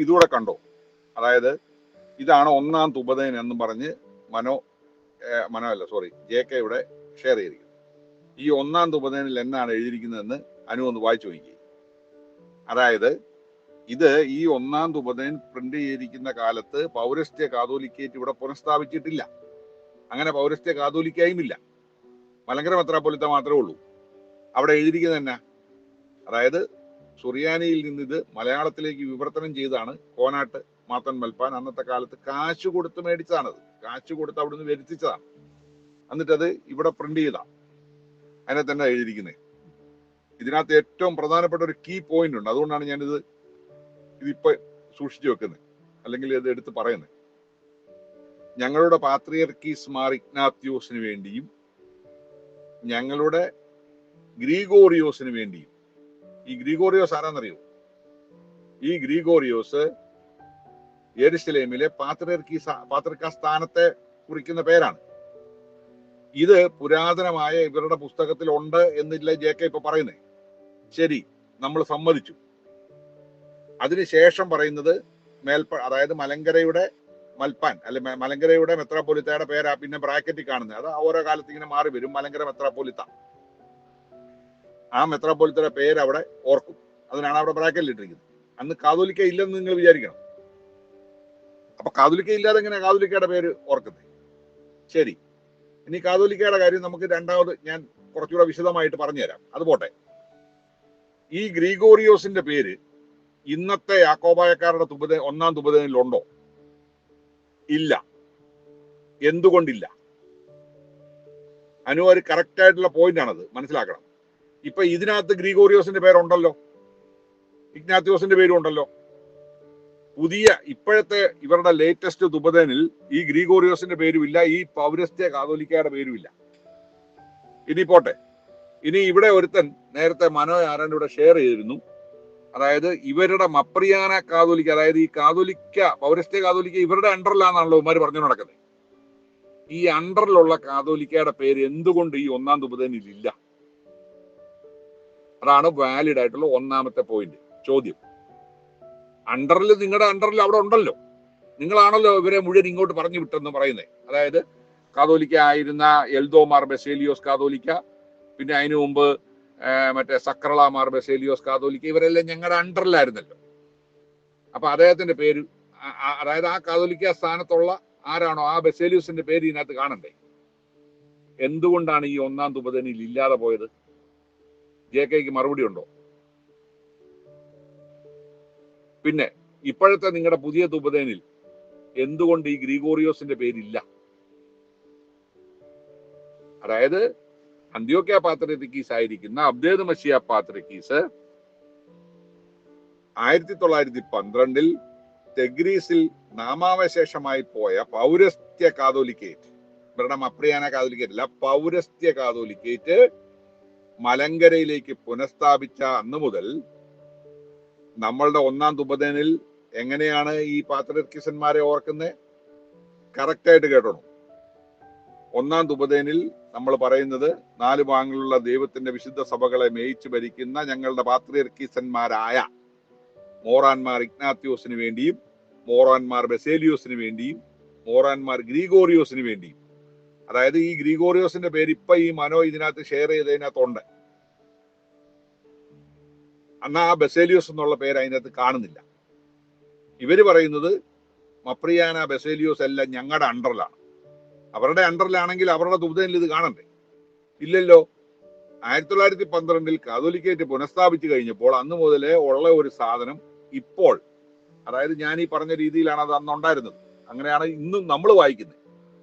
ഇതുകൂടെ കണ്ടോ? അതായത് ഇതാണ് ഒന്നാം തുബദേൻ എന്നും പറഞ്ഞ് JK ഇവിടെ ഷെയർ ചെയ്തിരിക്കുന്നത്. ഈ ഒന്നാം തുബദേനിൽ എന്നാണ് എഴുതിയിരിക്കുന്നതെന്ന് ഒന്ന് വായിച്ചു നോക്കി. അതായത് ഇത് ഈ ഒന്നാം തുബദേൻ പ്രിന്റ് ചെയ്തിരിക്കുന്ന കാലത്ത് പൗരസ്ത്യ കാതോലിക്കേറ്റ് ഇവിടെ പുനഃസ്ഥാപിച്ചിട്ടില്ല. അങ്ങനെ പൗരസ്ത്യ കാതോലിക്കായും ഇല്ല. മലങ്കര മെത്രാപ്പൊലീത്ത മാത്രമേ ഉള്ളൂ. അവിടെ എഴുതിയിരിക്കുന്നത് എന്നാ? അതായത് സുറിയാനിയിൽ നിന്ന് ഇത് മലയാളത്തിലേക്ക് വിവർത്തനം ചെയ്താണ് കോനാട്ട് മാത്തൻ മൽപ്പാൻ അന്നത്തെ കാലത്ത് കാശ് കൊടുത്ത് മേടിച്ചതാണത്. കാശ് കൊടുത്ത് അവിടുന്ന് വരുത്തിച്ചതാണ്. എന്നിട്ടത് ഇവിടെ പ്രിന്റ് ചെയ്താണ്. അതിനെ തന്നെ എഴുതിയിരിക്കുന്നത്. ഇതിനകത്ത് ഏറ്റവും പ്രധാനപ്പെട്ട ഒരു കീ പോയിന്റ് ഉണ്ട്. അതുകൊണ്ടാണ് ഇതിപ്പോ സൂക്ഷിച്ചു വെക്കുന്നത്, അല്ലെങ്കിൽ ഇത് എടുത്ത് പറയുന്നത്. ഞങ്ങളുടെ പാത്രിയർക്കീസ് മാർ ഇഗ്നാത്യോസിന് വേണ്ടിയും ഞങ്ങളുടെ ഗ്രിഗോറിയോസിന് വേണ്ടിയും. ഈ ഗ്രിഗോറിയോസ് ആരാന്നറിയോ? ഈ ഗ്രിഗോറിയോസ് യെരുശലേമിലെ പാത്രിയർക്കാ സ്ഥാനത്തെ കുറിക്കുന്ന പേരാണ്. ഇത് പുരാതനമായ ഇവരുടെ പുസ്തകത്തിൽ ഉണ്ട് എന്നില്ല JK ഇപ്പൊ പറയുന്നേ. ശരി, നമ്മൾ സമ്മതിച്ചു. അതിനുശേഷം പറയുന്നത് അതായത് മലങ്കരയുടെ മൽപ്പാൻ അല്ലെ മലങ്കരയുടെ മെത്രാപ്പൊലിത്തയുടെ പേരാ പിന്നെ ബ്രാക്കറ്റിൽ കാണുന്നത്. അത് ഓരോ കാലത്ത് ഇങ്ങനെ മാറി വരും. മലങ്കര മെത്രാപ്പൊലിത്ത, ആ മെത്രാപ്പൊലിത്തയുടെ പേര് അവിടെ ഓർക്കും. അതിനാണ് അവിടെ ബ്രാക്കറ്റിൽ ഇട്ടിരിക്കുന്നത്. അന്ന് കാതോലിക്ക ഇല്ലെന്ന് നിങ്ങൾ വിചാരിക്കണം. അപ്പൊ കാതോലിക്ക ഇല്ലാതെ എങ്ങനെ കാതോലിക്കയുടെ പേര് ഓർക്കുന്നത്? ശരി, ഇനി കാതോലിക്കയുടെ കാര്യം നമുക്ക് രണ്ടാമത് ഞാൻ കുറച്ചുകൂടെ വിശദമായിട്ട് പറഞ്ഞുതരാം. അത് പോട്ടെ. ഈ ഗ്രിഗോറിയോസിന്റെ പേര് ഇന്നത്തെ യാക്കോബായക്കാരുടെ ഒന്നാം തുബദേനിലുണ്ടോ? ഇല്ല. എന്തുകൊണ്ടില്ല? ഒരു കറക്റ്റ് ആയിട്ടുള്ള പോയിന്റ് ആണത്, മനസ്സിലാക്കണം. ഇപ്പൊ ഇതിനകത്ത് ഗ്രിഗോറിയോസിന്റെ പേരുണ്ടല്ലോ, ഇഗ്നാത്യോസിന്റെ പേരും ഉണ്ടല്ലോ. ഇപ്പോഴത്തെ ഇവരുടെ ലേറ്റസ്റ്റ് തുബദേനിൽ ഈ ഗ്രിഗോറിയോസിന്റെ പേരുമില്ല, ഈ പൗരസ്ത്യ കാതോലിക്കയുടെ പേരുമില്ല. ഇനി പോട്ടെ. ഇനി ഇവിടെ ഒരുത്തൻ നേരത്തെ ആരാണ്ട് ഇവിടെ ഷെയർ ചെയ്തിരുന്നു. അതായത് ഇവരുടെ മപ്രിയാന കാതോലിക്ക, അതായത് ഈ കാതോലിക്ക പൗരസ്ത്യ കാതോലിക്ക ഇവരുടെ അണ്ടറിലാണല്ലോ ഇവന്മാർ പറഞ്ഞു നടക്കുന്നത്. ഈ അണ്ടറിലുള്ള കാതോലിക്കയുടെ പേര് എന്തുകൊണ്ട് ഈ ഒന്നാം തുബദേനിൽ ഇല്ല? അതാണ് വാലിഡ് ആയിട്ടുള്ള ഒന്നാമത്തെ പോയിന്റ്, ചോദ്യം. നിങ്ങളുടെ അണ്ടറിൽ അവിടെ ഉണ്ടല്ലോ, നിങ്ങളാണല്ലോ ഇവരെ മുഴുവൻ ഇങ്ങോട്ട് പറഞ്ഞു വിട്ടെന്ന് പറയുന്നത്. അതായത് കാതോലിക്ക ആയിരുന്ന എൽദോമാർ ബസേലിയോസ് കാതോലിക്ക, പിന്നെ അതിനു മുമ്പ് മറ്റേ സക്രളമാർ ബസേലിയോസ് കാതോലിക്ക, ഇവരെല്ലാം ഞങ്ങളുടെ അണ്ടറിലായിരുന്നല്ലോ. അപ്പൊ അദ്ദേഹത്തിന്റെ പേര്, അതായത് ആ കാതോലിക്ക സ്ഥാനത്തുള്ള ആരാണോ ആ ബസേലിയോസിന്റെ പേര് ഇതിനകത്ത് കാണണ്ടേ? എന്തുകൊണ്ടാണ് ഈ ഒന്നാം തുബദേനിൽ ഇല്ലാതെ പോയത്? JKക്ക് മറുപടി ഉണ്ടോ? പിന്നെ ഇപ്പോഴത്തെ നിങ്ങളുടെ പുതിയ തുബദേനിൽ എന്തുകൊണ്ട് ഈ ഗ്രിഗോറിയോസിന്റെ പേരില്ല? അതായത് അന്ത്യോക്യ പാത്രിയർക്കീസ് ആയിരിക്കുന്ന അബ്ദേദ് മശിയ പാത്രിയർക്കീസ് 1912 തെഗ്രീസിൽ നാമാവശേഷമായി പോയ പൗരസ്ത്യ കാതോലിക്കേറ്റ്, ഇവരുടെ മപ്രിയാന കാതോലിക്കേറ്റ് അല്ല, പൗരസ്ത്യ കാതോലിക്കേറ്റ് മലങ്കരയിലേക്ക് പുനഃസ്ഥാപിച്ച അന്ന് മുതൽ നമ്മളുടെ ഒന്നാം തുബദേനിൽ എങ്ങനെയാണ് ഈ പാത്രിയർക്കീസന്മാരെ ഓർക്കുന്നത്? കറക്റ്റായിട്ട് കേട്ടോണം. ഒന്നാം തുബദേനിൽ നമ്മൾ പറയുന്നത് 4 ഭാഗങ്ങളുള്ള ദൈവത്തിന്റെ വിശുദ്ധ സഭകളെ മേയിച്ചു ഭരിക്കുന്ന ഞങ്ങളുടെ പാത്രിയർക്കീസന്മാരായ മോറാൻമാർ ഇഗ്നാത്യോസിന് വേണ്ടിയും മോറാൻമാർ ബസേലിയോസിന് വേണ്ടിയും മോറാൻമാർ ഗ്രിഗോറിയോസിന് വേണ്ടിയും. അതായത് ഈ ഗ്രിഗോറിയോസിന്റെ പേര് ഇപ്പൊ ഈ ഇതിനകത്ത് ഷെയർ ചെയ്തതിനകത്തുണ്ട്. എന്നാ ആ ബസേലിയോസ് എന്നുള്ള പേര് അതിനകത്ത് കാണുന്നില്ല. ഇവര് പറയുന്നത് മപ്രിയാന ബസേലിയോസ് എല്ലാം ഞങ്ങളുടെ അണ്ടറിലാണ്. അവരുടെ അണ്ടറിലാണെങ്കിൽ അവരുടെ തുബദേനിൽ ഇത് കാണണ്ടേ? ഇല്ലല്ലോ. 1912 കാതോലിക്കേറ്റ് പുനഃസ്ഥാപിച്ചു കഴിഞ്ഞപ്പോൾ അന്ന് മുതലേ ഉള്ള ഒരു സാധനം ഇപ്പോൾ, അതായത് ഞാൻ ഈ പറഞ്ഞ രീതിയിലാണ് അത് അന്ന് ഉണ്ടായിരുന്നത്. അങ്ങനെയാണ് ഇന്നും നമ്മൾ വായിക്കുന്നത്.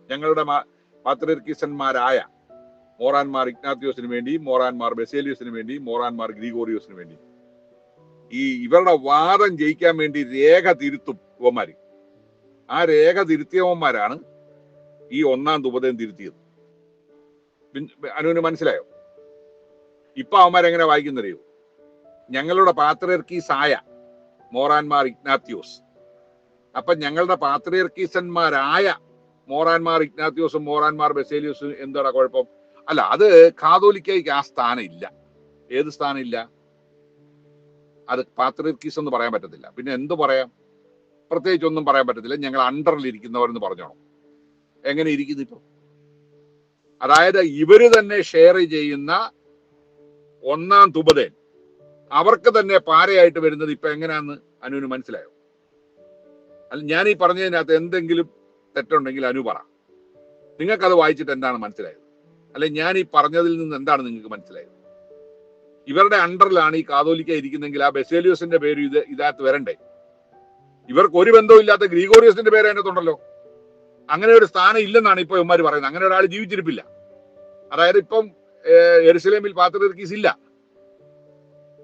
ഞങ്ങളുടെ പാത്രിയർക്കീസന്മാരായ മോറാൻമാർ ഇഗ്നാത്യോസിന് വേണ്ടിയും മോറാൻമാർ ബസേലിയോസിന് വേണ്ടിയും മോറാൻമാർ ഗ്രിഗോറിയോസിന് വേണ്ടിയും. ഇവരുടെ വാദം ജയിക്കാൻ വേണ്ടി രേഖ തിരുത്തും ഇവന്മാര്. ആ രേഖ തിരുത്തിയവന്മാരാണ് ഈ ഒന്നാം തുബദേൻ തിരുത്തിയത്. അനുവിന് മനസ്സിലായോ? ഇപ്പൊ അവന്മാരെങ്ങനെ വായിക്കുന്നറിയോ? ഞങ്ങളുടെ പാത്രിയർക്കീസായ മോറാൻമാർ ഇഗ്നാത്യോസ്. അപ്പൊ ഞങ്ങളുടെ പാത്രിയർക്കീസന്മാരായ മോറാൻമാർ ഇഗ്നാത്യോസും മോറാൻമാർ ബസേലിയോസും എന്താണ് കുഴപ്പം? അല്ല, അത് കാതോലിക്കയ്ക്ക് ആ സ്ഥാനം ഇല്ല. ഏത് സ്ഥാനം ഇല്ല? അത് പാത്രിയർക്കീസ് എന്ന് പറയാൻ പറ്റത്തില്ല. പിന്നെ എന്ത് പറയാം? പ്രത്യേകിച്ച് ഒന്നും പറയാൻ പറ്റത്തില്ല. ഞങ്ങൾ അണ്ടറിൽ ഇരിക്കുന്നവരെന്ന് പറഞ്ഞോണം. എങ്ങനെ ഇരിക്കുന്നു ഇപ്പൊ? അതായത് ഇവര് തന്നെ ഷെയർ ചെയ്യുന്ന ഒന്നാം തുബദേൻ അവർക്ക് തന്നെ പാരയായിട്ട് വരുന്നത് ഇപ്പൊ എങ്ങനെയാന്ന് അനുവിന് മനസ്സിലായോ? അല്ല, ഞാൻ ഈ പറഞ്ഞതിനകത്ത് എന്തെങ്കിലും തെറ്റുണ്ടെങ്കിൽ അനു പറ. നിങ്ങൾക്കത് വായിച്ചിട്ട് എന്താണ് മനസ്സിലായത്? അല്ലെ, ഞാൻ ഈ പറഞ്ഞതിൽ നിന്ന് എന്താണ് നിങ്ങൾക്ക് മനസ്സിലായത്? ഇവരുടെ അണ്ടറിലാണ് ഈ കാതോലിക്ക ഇരിക്കുന്നെങ്കിൽ ആ ബെസേലിയോസിന്റെ പേര് ഇതിനകത്ത് വരണ്ടേ? ഇവർക്ക് ഒരു ബന്ധവും ഇല്ലാത്ത ഗ്രിഗോറിയോസിന്റെ പേര് അതിനകത്തുണ്ടല്ലോ. അങ്ങനെ ഒരു സ്ഥാനം ഇല്ലെന്നാണ് ഇപ്പൊ ഇവന്മാർ പറയുന്നത്. അങ്ങനെ ഒരാൾ ജീവിച്ചിരിപ്പില്ല. അതായത് ഇപ്പം യെരുശലേമിൽ പാത്രിയർക്കീസ് ഇല്ല.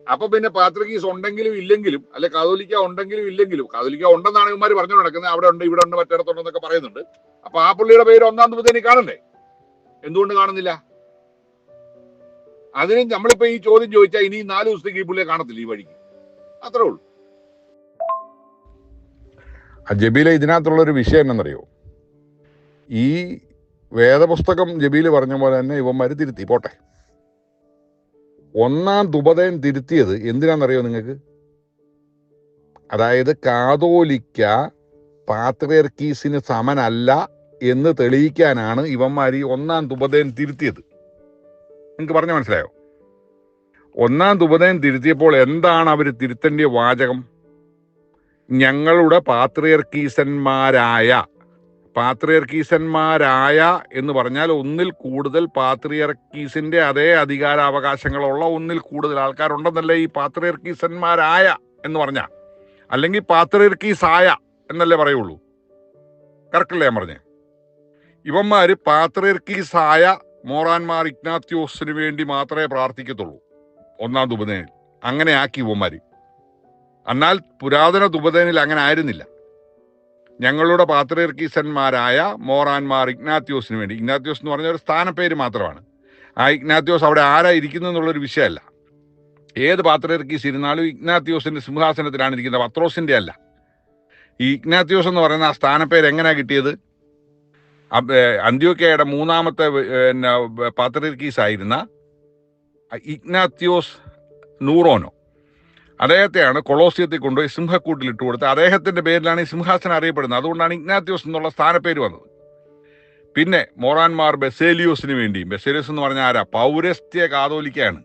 അപ്പൊ പിന്നെ പാത്രിയർക്കീസ് ഉണ്ടെങ്കിലും ഇല്ലെങ്കിലും, അല്ലെ കാതോലിക്ക ഉണ്ടെങ്കിലും ഇല്ലെങ്കിലും, കാതോലിക്ക ഉണ്ടെന്നാണ് ഇവന്മാർ പറഞ്ഞു നടക്കുന്നത്. അവിടെ ഉണ്ട്, ഇവിടെ ഉണ്ട്, മറ്റിടത്തുണ്ടെന്നൊക്കെ പറയുന്നുണ്ട്. അപ്പൊ ആ പുള്ളിയുടെ പേര് ഒന്നാം തുബദേനിൽ കാണണ്ടേ? എന്തുകൊണ്ട് കാണുന്നില്ല? അതിന് നമ്മളിപ്പോ ഈ ചോദ്യം ചോദിച്ചാൽ ഇനി 4 ദിവസത്തേക്ക് ഈ പുള്ളിയെ കാണത്തില്ല ഈ വഴിക്ക്. അത്രേ ഉള്ളൂ. ജബീലെ, ഇതിനകത്തുള്ളൊരു വിഷയം എന്നറിയോ? ഈ വേദപുസ്തകം ജബീല് പറഞ്ഞ പോലെ തന്നെ ഇവന്മാർ തിരുത്തി പോട്ടെ. ഒന്നാം തുബദേൻ തിരുത്തിയത് എന്തിനാണെന്നറിയോ നിങ്ങൾക്ക്? അതായത് കാതോലിക്ക പാത്രിയർക്കീസിന് സമനല്ല എന്ന് തെളിയിക്കാനാണ് ഇവന്മാർ ഈ ഒന്നാം തുബദേൻ തിരുത്തിയത്. നിങ്ങൾക്ക് പറഞ്ഞ മനസ്സിലായോ? ഒന്നാം തുബദേൻ തിരുത്തിയപ്പോൾ എന്താണ് അവർ തിരുത്തേണ്ടിയ വാചകം? ഞങ്ങളുടെ പാത്രിയർക്കീസന്മാരായ എന്ന് പറഞ്ഞാൽ ഒന്നിൽ കൂടുതൽ പാത്രിയർക്കീസിന്റെ അതേ അധികാരാവകാശങ്ങളുള്ള ഒന്നിൽ കൂടുതൽ ആൾക്കാരുണ്ടെന്നല്ലേ ഈ പാത്രിയർക്കീസന്മാരായ എന്ന് പറഞ്ഞ, അല്ലെങ്കിൽ പാത്രിയർക്കീസായ എന്നല്ലേ പറയുള്ളൂ. കറക്റ്റല്ലേ ഞാൻ പറഞ്ഞേ? ഇവന്മാര് പാത്രിയർക്കീസായ മോറാൻമാർ ഇഗ്നാത്യോസിന് വേണ്ടി മാത്രമേ പ്രാർത്ഥിക്കത്തുള്ളൂ ഒന്നാം തുബദേനിൽ. അങ്ങനെ ആക്കി ഇവന്മാര്. എന്നാൽ പുരാതന തുബദേനിൽ അങ്ങനെ ആയിരുന്നില്ല. ഞങ്ങളുടെ പാത്രിയർക്കീസന്മാരായ മോറാൻമാർ ഇഗ്നാത്യോസിന് വേണ്ടി. ഇഗ്നാത്യോസ് എന്ന് പറഞ്ഞ ഒരു സ്ഥാനപ്പേര് മാത്രമാണ്. ആ ഇഗ്നാത്യോസ് അവിടെ ആരാ ഇരിക്കുന്നു എന്നുള്ളൊരു വിഷയമല്ല. ഏത് പാത്രിയർക്കീസ് ഇരുന്നാലും ഇഗ്നാത്യോസിന്റെ സിംഹാസനത്തിലാണ് ഇരിക്കുന്നത്, പത്രോസിന്റെ അല്ല. ഈ ഇഗ്നാത്യോസ് എന്ന് പറയുന്ന ആ സ്ഥാനപ്പേര് എങ്ങനെയാ കിട്ടിയത്? അന്ത്യോക്യയുടെ 3ാമത്തെ പാത്രിയർക്കീസ് ആയിരുന്ന ഇഗ്നാത്യോസ് നൂറോനോ, അദ്ദേഹത്തെയാണ് കൊളോസിയത്തിൽ കൊണ്ടുപോയി സിംഹക്കൂട്ടിൽ ഇട്ട് കൊടുത്ത്. അദ്ദേഹത്തിന്റെ പേരിലാണ് ഈ സിംഹാസനം അറിയപ്പെടുന്നത്. അതുകൊണ്ടാണ് ഇഗ്നാത്യോസ് എന്നുള്ള സ്ഥാനപ്പേര് വന്നത്. പിന്നെ മോറാൻമാർ ബെസേലിയോസിന് വേണ്ടി. ബെസേലിയോസ് എന്ന് പറഞ്ഞാൽ ആരാ? പൗരസ്ത്യ കാതോലിക്കയാണ്.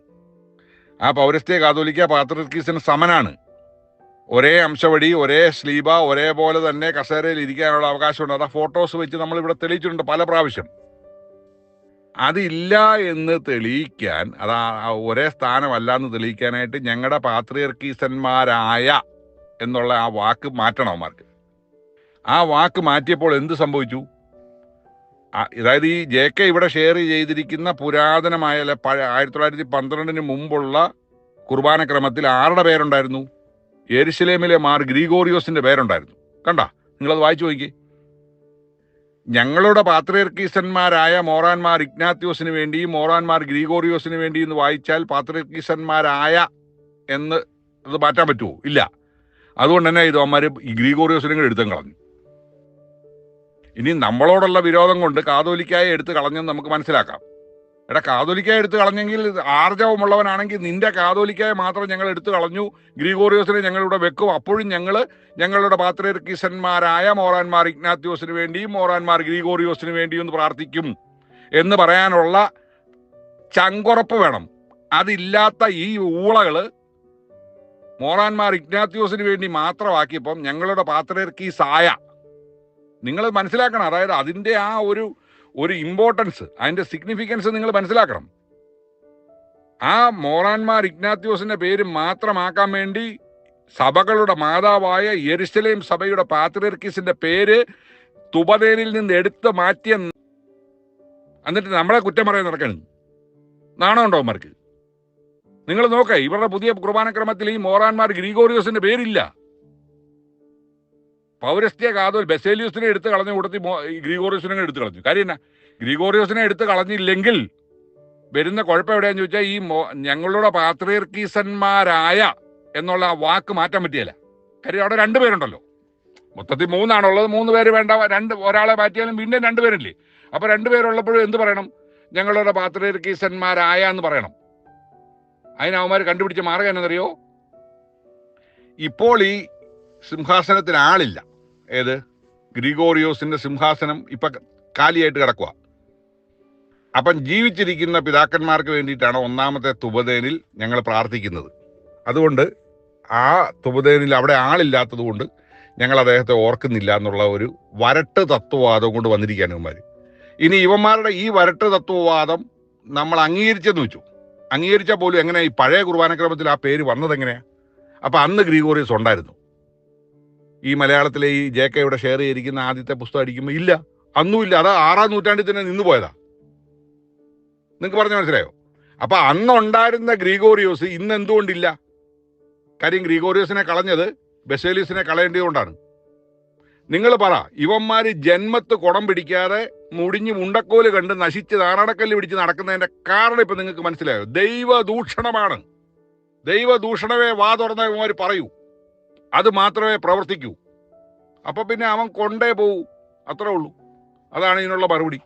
ആ പൗരസ്ത്യ കാതോലിക്ക പാത്രിയർക്കീസിന് സമനാണ്. ഒരേ അംശവടി, ഒരേ സ്ലീബ, ഒരേപോലെ തന്നെ കസേരയിൽ ഇരിക്കാനുള്ള അവകാശമുണ്ട്. അതാ ഫോട്ടോസ് വെച്ച് നമ്മളിവിടെ തെളിയിച്ചിട്ടുണ്ട് പല പ്രാവശ്യം. അതില്ല എന്ന് തെളിയിക്കാൻ, അതാ ഒരേ സ്ഥാനമല്ല എന്ന് തെളിയിക്കാനായിട്ട് ഞങ്ങളുടെ പാത്രിയർക്കീസന്മാരായ എന്നുള്ള ആ വാക്ക് മാറ്റണം അവന്മാർക്ക്. ആ വാക്ക് മാറ്റിയപ്പോൾ എന്ത് സംഭവിച്ചു? അതായത് ഈ JK ഇവിടെ ഷെയർ ചെയ്തിരിക്കുന്ന പുരാതനമായ 1912 മുമ്പുള്ള കുർബാനക്രമത്തിൽ ആരുടെ പേരുണ്ടായിരുന്നു? യെരുശലേമിലെ മാർ ഗ്രിഗോറിയോസിന്റെ പേരുണ്ടായിരുന്നു. കണ്ട, നിങ്ങളത് വായിച്ചു നോക്കി. ഞങ്ങളുടെ പാത്രിയർക്കീസന്മാരായ മോറാൻമാർ ഇഗ്നാത്യോസിന് വേണ്ടിയും മോറാൻമാർ ഗ്രിഗോറിയോസിന് വേണ്ടി എന്ന് വായിച്ചാൽ പാത്രിയർക്കീസന്മാരായ എന്ന് അത് മാറ്റാൻ പറ്റുമോ? ഇല്ല. അതുകൊണ്ട് തന്നെ ഇത് അവന്മാർ ഈ ഗ്രിഗോറിയോസിനെ എടുത്തും കളഞ്ഞു. ഇനി നമ്മളോടുള്ള വിരോധം കൊണ്ട് കാതോലിക്കായെ എടുത്ത് കളഞ്ഞെന്ന് നമുക്ക് മനസ്സിലാക്കാം. എടാ, കാതോലിക്കായെ എടുത്ത് കളഞ്ഞെങ്കിൽ ആർജവമുള്ളവനാണെങ്കിൽ നിന്റെ കാതോലിക്കായെ മാത്രം ഞങ്ങൾ എടുത്തു കളഞ്ഞു, ഗ്രിഗോറിയോസിനെ ഞങ്ങളിവിടെ വെക്കും. അപ്പോഴും ഞങ്ങളുടെ പാത്രിയർക്കീസന്മാരായ മോറാൻമാർ ഇഗ്നാത്യോസിന് വേണ്ടിയും മോറാൻമാർ ഗ്രിഗോറിയോസിന് വേണ്ടിയും എന്ന് പ്രാർത്ഥിക്കും എന്ന് പറയാനുള്ള ചങ്കുറപ്പ് വേണം. അതില്ലാത്ത ഈ ഊളകള് മോറാൻമാർ ഇഗ്നാത്യോസിന് വേണ്ടി മാത്രമാക്കിയപ്പം ഞങ്ങളുടെ പാത്രിയർക്കീസായ, നിങ്ങൾ മനസ്സിലാക്കണം. അതായത് അതിൻ്റെ ആ ഒരു ഇമ്പോർട്ടൻസ്, അതിന്റെ സിഗ്നിഫിക്കൻസ് നിങ്ങൾ മനസ്സിലാക്കണം. ആ മോറാൻമാർ ഇഗ്നാത്യോസിന്റെ പേര് മാത്രമാക്കാൻ വേണ്ടി സഭകളുടെ മാതാവായ യെരുശലേം സഭയുടെ പാത്രിയർക്കീസിന്റെ പേര് തുബദേനിൽ നിന്ന് എടുത്ത് മാറ്റിയ, എന്നിട്ട് നമ്മളെ കുറ്റം പറയാൻ നടക്കണം. നാണമുണ്ടോ അവന്മാർക്ക്? നിങ്ങൾ നോക്ക, ഇവരുടെ പുതിയ കുർബാനക്രമത്തിൽ ഈ മോറാൻമാർ ഗ്രിഗോറിയോസിന്റെ പേരില്ല. പൗരസ്ത്യ കാതോൽ ബെസേലിയോസിനെ എടുത്ത് കളഞ്ഞ കൂട്ടത്തിൽ ഗ്രിഗോറിയോസിനെ എടുത്ത് കളഞ്ഞു. കാര്യം എന്നാ? ഗ്രിഗോറിയോസിനെ എടുത്ത് കളഞ്ഞില്ലെങ്കിൽ വരുന്ന കുഴപ്പം എവിടെയാന്ന് ചോദിച്ചാൽ ഈ ഞങ്ങളുടെ പാത്രിയർക്കീസന്മാരായ എന്നുള്ള ആ വാക്ക് മാറ്റാൻ പറ്റിയല്ല. കാര്യം അവിടെ 2 പേരുണ്ടല്ലോ. മൊത്തത്തിൽ 3ആണുള്ളത്. 3 പേര് വേണ്ട, ഒരാളെ മാറ്റിയാലും പിന്നെ 2 പേരില്ലേ. അപ്പൊ 2 പേരുള്ളപ്പോഴും എന്ത് പറയണം? ഞങ്ങളുടെ പാത്രിയർക്കീസന്മാരായ എന്ന് പറയണം. അതിന് അവന്മാർ കണ്ടുപിടിച്ച മാർഗം എന്നറിയോ? ഇപ്പോൾ ഈ സിംഹാസനത്തിന് ആളില്ല. ഏത്? ഗ്രിഗോറിയോസിന്റെ സിംഹാസനം ഇപ്പൊ കാലിയായിട്ട് കിടക്കുക. അപ്പം ജീവിച്ചിരിക്കുന്ന പിതാക്കന്മാർക്ക് വേണ്ടിയിട്ടാണ് ഒന്നാമത്തെ തുബദേനിൽ ഞങ്ങൾ പ്രാർത്ഥിക്കുന്നത്. അതുകൊണ്ട് ആ തുബദേനിൽ അവിടെ ആളില്ലാത്തത് കൊണ്ട് ഞങ്ങൾ അദ്ദേഹത്തെ ഓർക്കുന്നില്ല എന്നുള്ള ഒരു വരട്ട് തത്വവാദം കൊണ്ട് വന്നിരിക്കുകയാണ് ഇവന്മാർ. ഇനി ഇവന്മാരുടെ ഈ വരട്ട് തത്വവാദം നമ്മൾ അംഗീകരിച്ചെന്ന് വെച്ചു. അംഗീകരിച്ചാൽ പോലും എങ്ങനെ ഈ പഴയ കുർബാനക്രമത്തിൽ ആ പേര് വന്നത് എങ്ങനെയാ? അപ്പൊ അന്ന് ഗ്രിഗോറിയസ് ഉണ്ടായിരുന്നു. ഈ മലയാളത്തിലെ ഈ JK ഇവിടെ ഷെയർ ചെയ്തിരിക്കുന്ന ആദ്യത്തെ പുസ്തകം അടിക്കുമ്പോൾ ഇല്ല, അന്നുമില്ല. അത് 6-ാം നൂറ്റാണ്ടിൽ തന്നെ നിന്ന് പോയതാ. നിങ്ങൾക്ക് പറഞ്ഞ മനസ്സിലായോ? അപ്പൊ അന്നുണ്ടായിരുന്ന ഗ്രിഗോറിയോസ് ഇന്ന് എന്തുകൊണ്ടില്ല? കാര്യം ഗ്രിഗോറിയോസിനെ കളഞ്ഞത് ബെസേലിയസിനെ കളയേണ്ടതുകൊണ്ടാണ്. നിങ്ങൾ പറ, ഇവന്മാര് ജന്മത്ത് കുടം പിടിക്കാതെ മുടിഞ്ഞ് മുണ്ടക്കോല് കണ്ട് നശിച്ച് നാറാണക്കല്ല് പിടിച്ച് നടക്കുന്നതിന്റെ കാരണം ഇപ്പൊ നിങ്ങൾക്ക് മനസ്സിലായോ? ദൈവദൂഷണമാണ്. ദൈവദൂഷണമേ വാ തുറന്ന ഇവന്മാർ പറയൂ, അത് മാത്രമേ പ്രവർത്തിക്കൂ. അപ്പൊ പിന്നെ അവൻ കൊണ്ടേ പോകൂ, അത്രേ ഉള്ളൂ. അതാണ് ഇതിനുള്ള മറുപടി.